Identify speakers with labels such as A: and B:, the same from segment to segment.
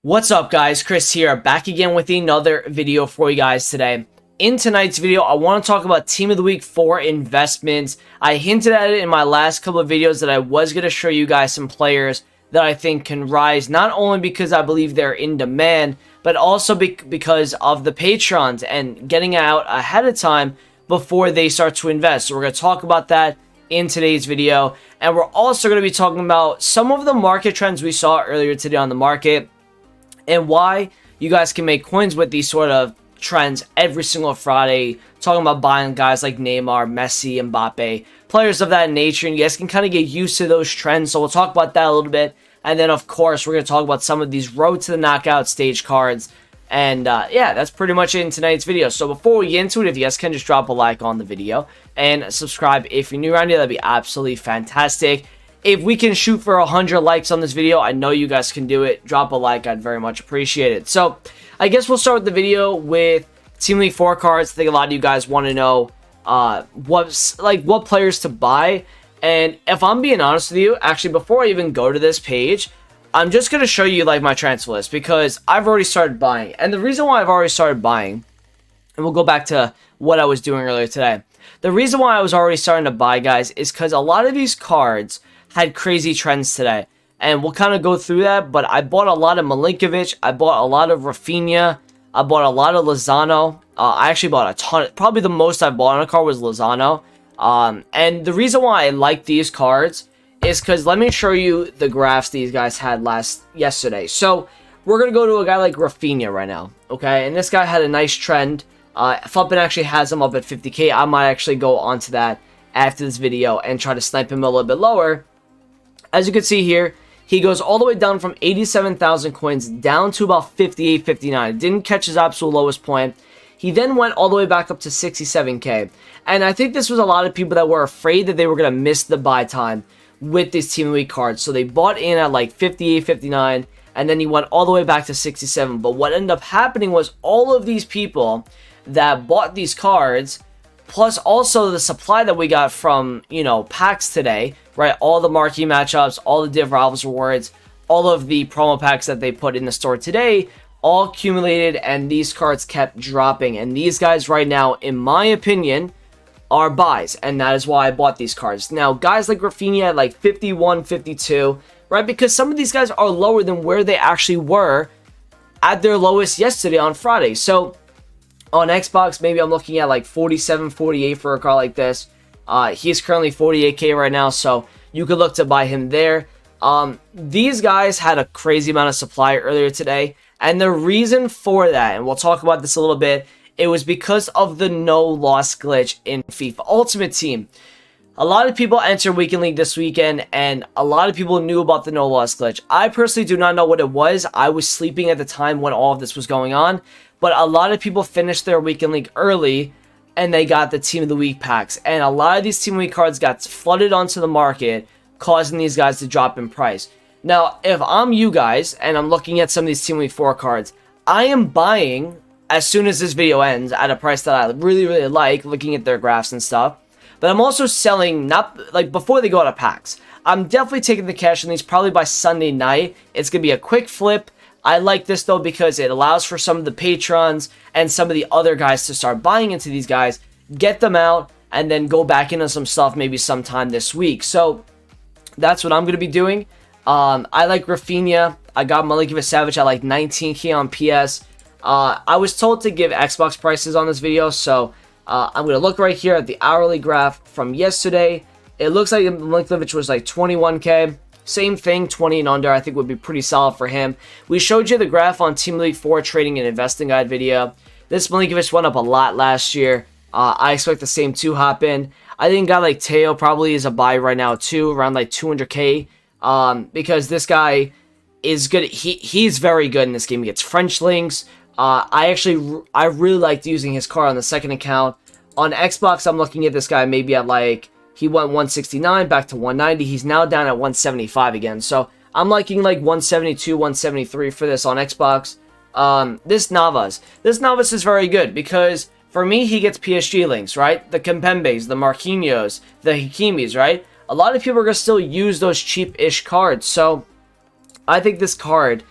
A: What's up guys, Chris here, back again with another video for you guys today. In tonight's video, I want to talk about Team of the Week for investments. I hinted at it in my last couple of videos that I was going to show you guys some players that I think can rise, not only because I believe they're in demand, but also because of the patrons and getting out ahead of time before they start to invest. So we're going to talk about that in today's video, and we're also going to be talking about some of the market trends we saw earlier today on the market, and why you guys can make coins with these sort of trends every single Friday. Talking about buying guys like Neymar, Messi, Mbappe, players of that nature, and you guys can kind of get used to those trends. So we'll talk about that a little bit. And then, of course, we're going to talk about some of these road to the knockout stage cards. And yeah, that's pretty much it in tonight's video. So before we get into it, if you guys can just drop a like on the video and subscribe if you're new around here, that'd be absolutely fantastic. If we can shoot for 100 likes on this video, I know you guys can do it. Drop a like, I'd very much appreciate it. So, I guess we'll start with the video with Team League 4 cards. I think a lot of you guys want to know what players to buy. And if I'm being honest with you, actually, before I even go to this page, I'm just going to show you like my transfer list because I've already started buying. And the reason why I've already started buying, and we'll go back to what I was doing earlier today. The reason why I was already starting to buy, guys, is because a lot of these cards had crazy trends today, and we'll kind of go through that. But I bought a lot of Milinkovic, I bought a lot of Rafinha, I bought a lot of Lozano. I actually bought a ton. Probably the most I bought on a card was Lozano. And the reason why I like these cards is because let me show you the graphs these guys had yesterday. So we're gonna go to a guy like Rafinha right now, okay? And this guy had a nice trend. Fumpin actually has him up at 50k. I might actually go onto that after this video and try to snipe him a little bit lower. As you can see here, he goes all the way down from 87,000 coins down to about 58, 59. Didn't catch his absolute lowest point. He then went all the way back up to 67k. And I think this was a lot of people that were afraid that they were going to miss the buy time with these Team of the Week cards. So they bought in at like 58, 59, and then he went all the way back to 67. But what ended up happening was all of these people that bought these cards, plus also the supply that we got from, packs today, right? All the marquee matchups, all the Div Rivals rewards, all of the promo packs that they put in the store today, all accumulated, and these cards kept dropping. And these guys right now, in my opinion, are buys, and that is why I bought these cards. Now, guys like Rafinha at like 51, 52, right? Because some of these guys are lower than where they actually were at their lowest yesterday on Friday. So on Xbox, maybe I'm looking at like 47, 48 for a card like this. He's currently 48k right now, so you could look to buy him there. These guys had a crazy amount of supply earlier today, and the reason for that, and we'll talk about this a little bit, it was because of the no loss glitch in FIFA Ultimate Team. A lot of people entered Weekend League this weekend, and a lot of people knew about the no loss glitch. I personally do not know what it was. I was sleeping at the time when all of this was going on, but a lot of people finished their Weekend League early, and they got the Team of the Week packs. And a lot of these Team of the Week cards got flooded onto the market, causing these guys to drop in price. Now, if I'm you guys, and I'm looking at some of these Team of the Week 4 cards, I am buying as soon as this video ends at a price that I really, really like, looking at their graphs and stuff. But I'm also selling, not like before they go out of packs. I'm definitely taking the cash on these probably by Sunday night. It's going to be a quick flip. I like this though because it allows for some of the patrons and some of the other guys to start buying into these guys, get them out, and then go back into some stuff maybe sometime this week. So that's what I'm going to be doing. I like Rafinha. I got Milinkovic at like 19k on PS. I was told to give Xbox prices on this video, so I'm going to look right here at the hourly graph from yesterday. It looks like Milinkovic was like 21k. Same thing, 20 and under, I think would be pretty solid for him. We showed you the graph on Team League 4 Trading and Investing Guide video. This Milinkovic went up a lot last year. I expect the same to happen. I think a guy like Totw probably is a buy right now too, around like 200k. Because this guy is good. He's very good in this game. He gets French links. I really liked using his card on the second account. On Xbox, I'm looking at this guy maybe at like, he went 169 back to 190. He's now down at 175 again. So I'm liking like 172, 173 for this on Xbox. This Navas is very good because for me, he gets PSG links, right? The Kimpembes, the Marquinhos, the Hakimis, right? A lot of people are going to still use those cheap-ish cards. So I think this card,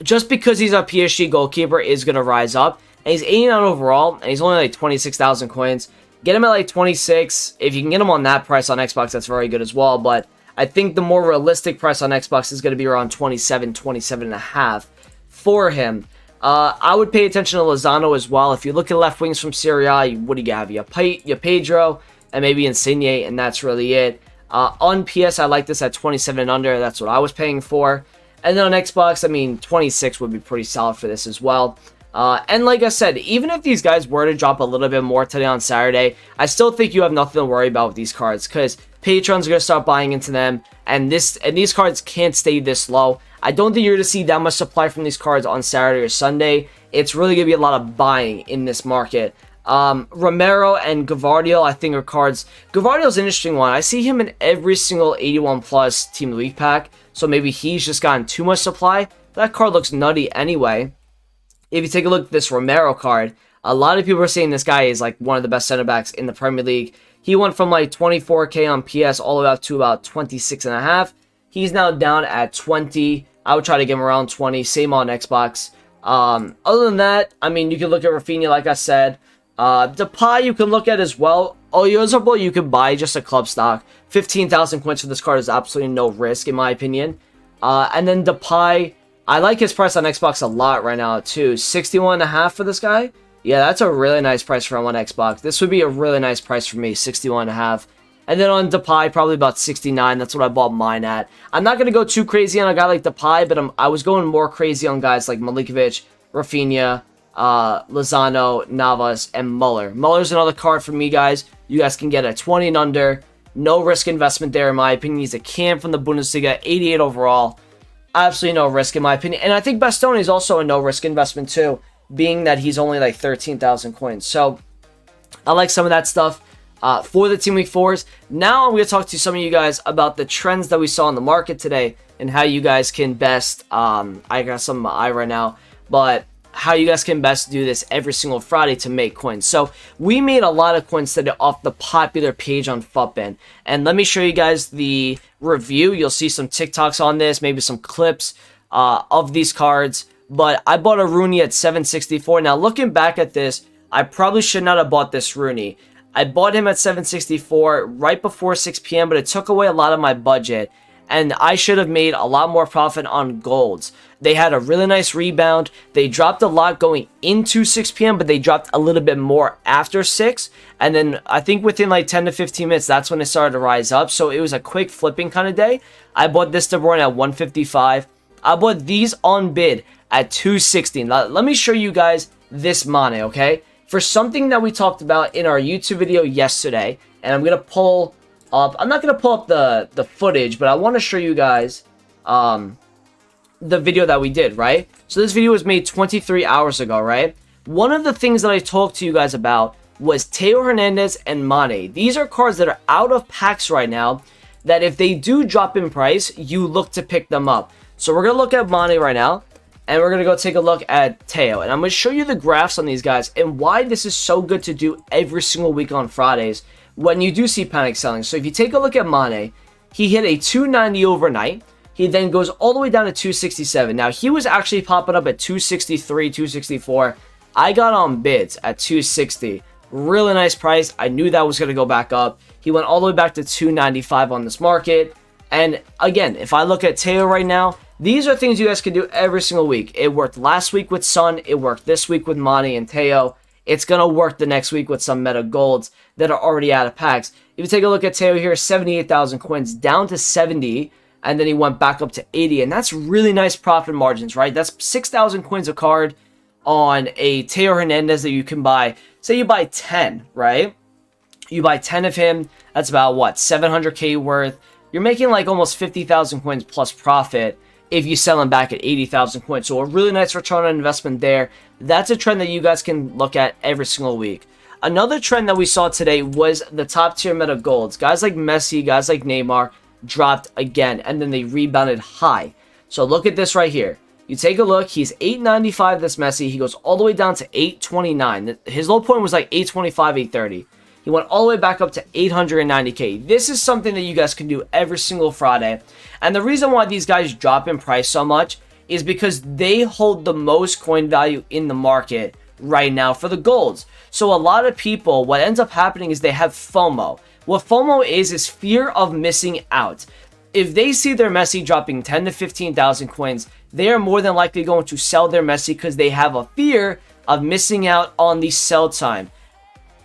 A: just because he's a PSG goalkeeper is going to rise up. And he's 89 overall, and he's only like 26,000 coins. Get him at like 26. If you can get him on that price on Xbox, that's very good as well. But I think the more realistic price on Xbox is going to be around 27, 27 and a half for him. I would pay attention to Lozano as well. If you look at left wings from Serie A, what do you have? You Pedro and maybe Insigne, and that's really it. On PS, I like this at 27 and under. That's what I was paying for. And then on Xbox, I mean, 26 would be pretty solid for this as well. And like I said, even if these guys were to drop a little bit more today on Saturday, I still think you have nothing to worry about with these cards, because patrons are going to start buying into them, and these cards can't stay this low. I don't think you're going to see that much supply from these cards on Saturday or Sunday. It's really going to be a lot of buying in this market. Romero and Gavario, I think, are cards. Gavario's an interesting one. I see him in every single 81 plus Team of the Week pack, so maybe he's just gotten too much supply. That card looks nutty anyway. If you take a look at this Romero card, a lot of people are saying this guy is like one of the best center backs in the Premier League. He went from like 24k on PS all the way up to about 26.5. He's now down at 20. I would try to get him around 20. Same on Xbox. Other than that, I mean, you can look at Rafinha, like I said. Depay you can look at as well. Oyozabal you can buy just a club stock. 15,000 coins for this card is absolutely no risk in my opinion. And then Depay, I like his price on Xbox a lot right now too. 61.5 for this guy. Yeah, that's a really nice price for him on Xbox. This would be a really nice price for me, 61.5. And then on Depay, probably about 69. That's what I bought mine at. I'm not going to go too crazy on a guy like Depay, but I was going more crazy on guys like Milinkovic, Rafinha, Lozano, Navas, and Muller. Muller's another card for me, guys. You guys can get a 20 and under. No risk investment there, in my opinion. He's a cam from the Bundesliga, 88 overall. Absolutely no risk, in my opinion. And I think Bastoni is also a no risk investment, too, being that he's only like 13,000 coins. So I like some of that stuff. For the Team Week 4s. Now I'm going to talk to some of you guys about the trends that we saw in the market today and how you guys can best, I got some in my eye right now, but how you guys can best do this every single Friday to make coins. So we made a lot of coins today off the popular page on FUTBin. And let me show you guys the review. You'll see some TikToks on this, maybe some clips of these cards. But I bought a Rooney at 764. Now looking back at this, I probably should not have bought this Rooney. I bought him at 764 right before 6 p.m., but it took away a lot of my budget, and I should have made a lot more profit on golds. They had a really nice rebound. They dropped a lot going into 6 p.m., but they dropped a little bit more after 6, and then I think within like 10 to 15 minutes, that's when it started to rise up, so it was a quick flipping kind of day. I bought this De Bruyne at 155. I bought these on bid at 260. Let me show you guys this Mane, okay? For something that we talked about in our YouTube video yesterday, and I'm going to pull up, I'm not going to pull up the footage, but I want to show you guys the video that we did, right? So this video was made 23 hours ago, right? One of the things that I talked to you guys about was Teo Hernandez and Mane. These are cards that are out of packs right now, that if they do drop in price, you look to pick them up. So we're going to look at Mane right now. And we're going to go take a look at Teo. And I'm going to show you the graphs on these guys and why this is so good to do every single week on Fridays when you do see panic selling. So if you take a look at Mane, he hit a 290 overnight. He then goes all the way down to 267. Now, he was actually popping up at 263, 264. I got on bids at 260. Really nice price. I knew that was going to go back up. He went all the way back to 295 on this market. And again, if I look at Teo right now, these are things you guys can do every single week. It worked last week with Son. It worked this week with Mane and Teo. It's going to work the next week with some meta golds that are already out of packs. If you take a look at Teo here, 78,000 coins down to 70. And then he went back up to 80. And that's really nice profit margins, right? That's 6,000 coins a card on a Teo Hernandez that you can buy. Say you buy 10, right? You buy 10 of him. That's about, what, 700k worth. You're making like almost 50,000 coins plus profit if you sell them back at 80,000 coins. So a really nice return on investment there. That's a trend that you guys can look at every single week. Another trend that we saw today was the top tier meta golds. Guys like Messi, guys like Neymar dropped again, and then they rebounded high. So look at this right here. You take a look, he's 895, this Messi. He goes all the way down to 829. His low point was like 825, 830. He went all the way back up to 890k. This is something that you guys can do every single Friday. And the reason why these guys drop in price so much is because they hold the most coin value in the market right now for the golds. So a lot of people, what ends up happening is they have FOMO. What FOMO is fear of missing out. If they see their Messi dropping 10 to 15,000 coins, they are more than likely going to sell their Messi because they have a fear of missing out on the sell time.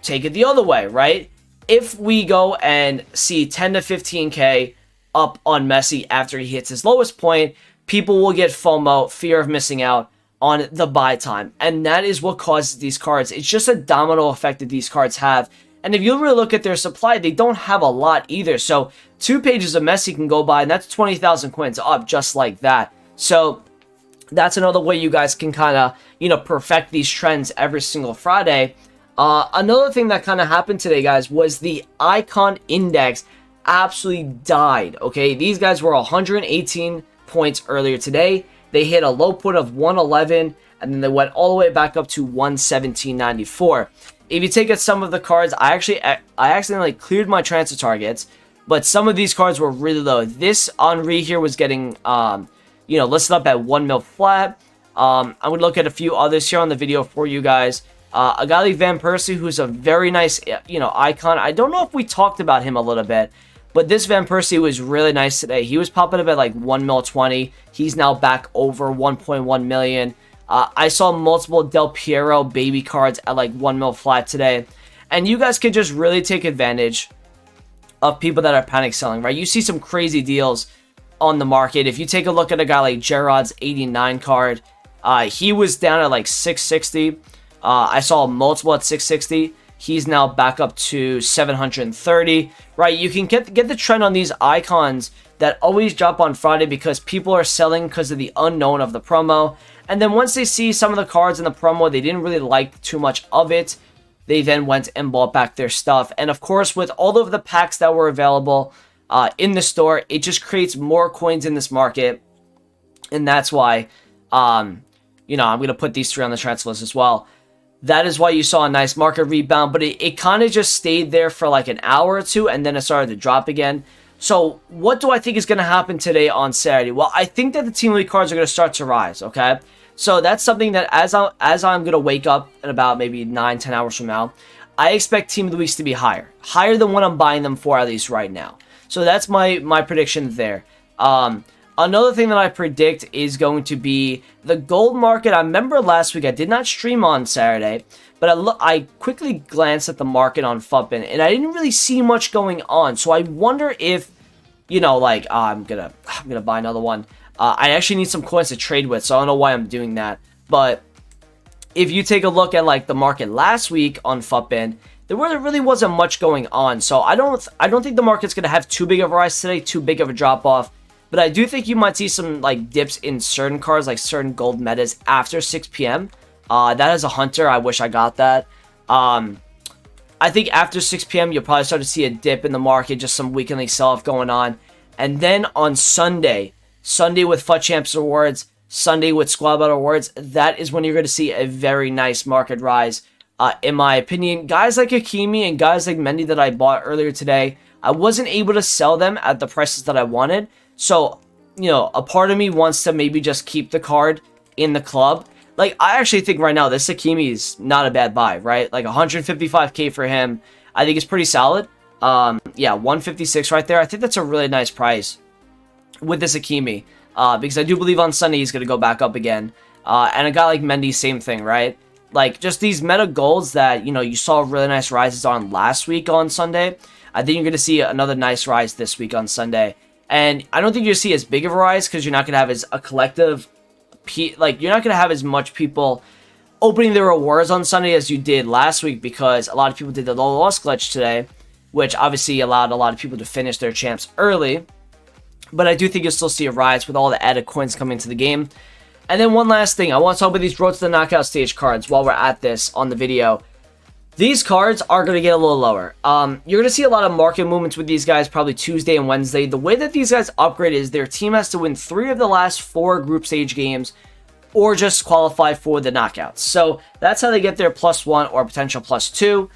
A: Take it the other way, right? If we go and see 10 to 15k up on Messi after he hits his lowest point, people will get FOMO, fear of missing out on the buy time. And that is what causes these cards. It's just a domino effect that these cards have. And if you really look at their supply, they don't have a lot either. So 2 pages of Messi can go by, and that's 20,000 coins up just like that. So that's another way you guys can kind of, perfect these trends every single Friday. Another thing that kind of happened today, guys, was the icon index absolutely died. Okay, these guys were 118 points earlier today. They hit a low point of 111, and then they went all the way back up to 117.94. If you take at some of the cards, I accidentally cleared my transfer targets, but some of these cards were really low. This Henry here was getting, listed up at 1 mil flat. I would look at a few others here on the video for you guys. A guy like Van Persie, who's a very nice, icon. I don't know if we talked about him a little bit, but this Van Persie was really nice today. He was popping up at like 1 mil 20. He's now back over 1.1 million. I saw multiple Del Piero baby cards at like 1 mil flat today. And you guys could just really take advantage of people that are panic selling, right? You see some crazy deals on the market. If you take a look at a guy like Gerard's 89 card, he was down at like 660. I saw multiple at 660. He's now back up to 730, right? You can get the trend on these icons that always drop on Friday because people are selling because of the unknown of the promo. And then once they see some of the cards in the promo, they didn't really like too much of it. They then went and bought back their stuff. And of course, with all of the packs that were available in the store, it just creates more coins in this market. And that's why, I'm going to put these 3 on the transfer list as well. That is why you saw a nice market rebound, but it kind of just stayed there for like an hour or two, and then it started to drop again. So what do I think is going to happen today on Saturday? Well, I think that the Team Elite cards are going to start to rise, okay? So that's something that as I'm going to wake up in about maybe 9-10 hours from now, I expect Team of the Weeks to be higher than what I'm buying them for, at least right now. So that's my prediction there. Another thing that I predict is going to be the gold market. I remember last week I did not stream on Saturday, but I quickly glanced at the market on Fuppin, and I didn't really see much going on. So I wonder if, I'm gonna buy another one. I actually need some coins to trade with, so I don't know why I'm doing that. But if you take a look at like the market last week on Fuppin, there really wasn't much going on. So I don't think the market's gonna have too big of a rise today, too big of a drop off. But I do think you might see some like dips in certain cards, like certain gold metas after 6 p.m. That is a Hunter. I wish I got that. I think after 6 p.m. you'll probably start to see a dip in the market, just some weekly sell-off going on. And then on Sunday with FUT Champs Awards, Sunday with Squad Battle Awards, that is when you're going to see a very nice market rise, in my opinion. Guys like Hakimi and guys like Mendy that I bought earlier today, I wasn't able to sell them at the prices that I wanted. So, a part of me wants to maybe just keep the card in the club. Like, I actually think right now this Hakimi is not a bad buy, right? Like 155k for him, I think is pretty solid. Yeah, 156 right there. I think that's a really nice price with this Hakimi, because I do believe on Sunday he's going to go back up again. And a guy like Mendy, same thing, right? Like, just these meta golds that, you saw really nice rises on last week on Sunday. I think you're going to see another nice rise this week on Sunday. And I don't think you'll see as big of a rise because you're not going to have as a collective, you're not going to have as much people opening their rewards on Sunday as you did last week, because a lot of people did the low loss glitch today, which obviously allowed a lot of people to finish their champs early. But I do think you'll still see a rise with all the added coins coming to the game. And then one last thing, I want to talk about these Road to the Knockout stage cards while we're at this on the video. These cards are going to get a little lower. You're going to see a lot of market movements with these guys probably Tuesday and Wednesday. The way that these guys upgrade is their team has to win 3 of the last 4 group stage games or just qualify for the knockouts. So that's how they get their +1 or potential +2.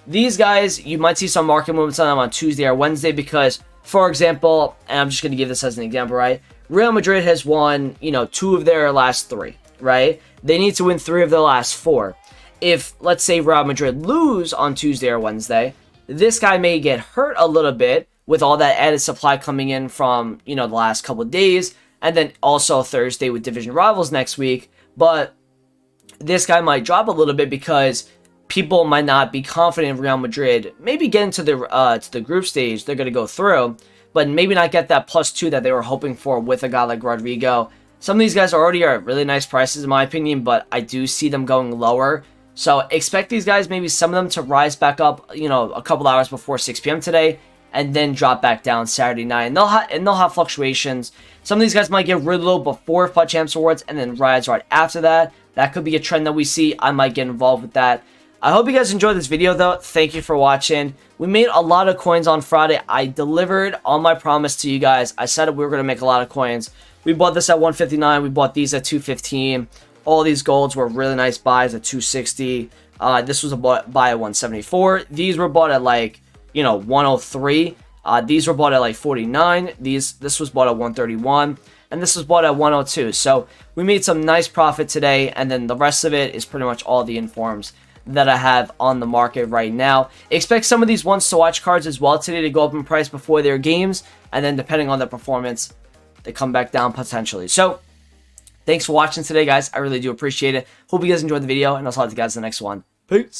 A: These guys, you might see some market movements on them on Tuesday or Wednesday because, for example, and I'm just going to give this as an example, right? Real Madrid has won, 2 of their last 3, right? They need to win 3 of their last 4. If, let's say, Real Madrid lose on Tuesday or Wednesday, this guy may get hurt a little bit with all that added supply coming in from, the last couple of days, and then also Thursday with division rivals next week. But this guy might drop a little bit because people might not be confident in Real Madrid. Maybe get into the group stage they're going to go through, but maybe not get that +2 that they were hoping for with a guy like Rodrigo. Some of these guys already are at really nice prices in my opinion, but I do see them going lower. So expect these guys, maybe some of them, to rise back up, a couple hours before 6 p.m. today, and then drop back down Saturday night. And they'll have fluctuations. Some of these guys might get really low before FUT Champs Awards and then rise right after that. That could be a trend that we see. I might get involved with that. I hope you guys enjoyed this video though. Thank you for watching. We made a lot of coins on Friday. I delivered on my promise to you guys. I said we were going to make a lot of coins. We bought this at 159. We bought these at 215. All these golds were really nice buys at 260. This was a buy at 174. These were bought at 103. These were bought at 49. This was bought at 131. And this was bought at 102. So we made some nice profit today. And then the rest of it is pretty much all the informs that I have on the market right now. Expect some of these ones to watch cards as well today to go up in price before their games. And then depending on their performance, they come back down potentially. So thanks for watching today, guys. I really do appreciate it. Hope you guys enjoyed the video, and I'll talk to you guys in the next one. Peace.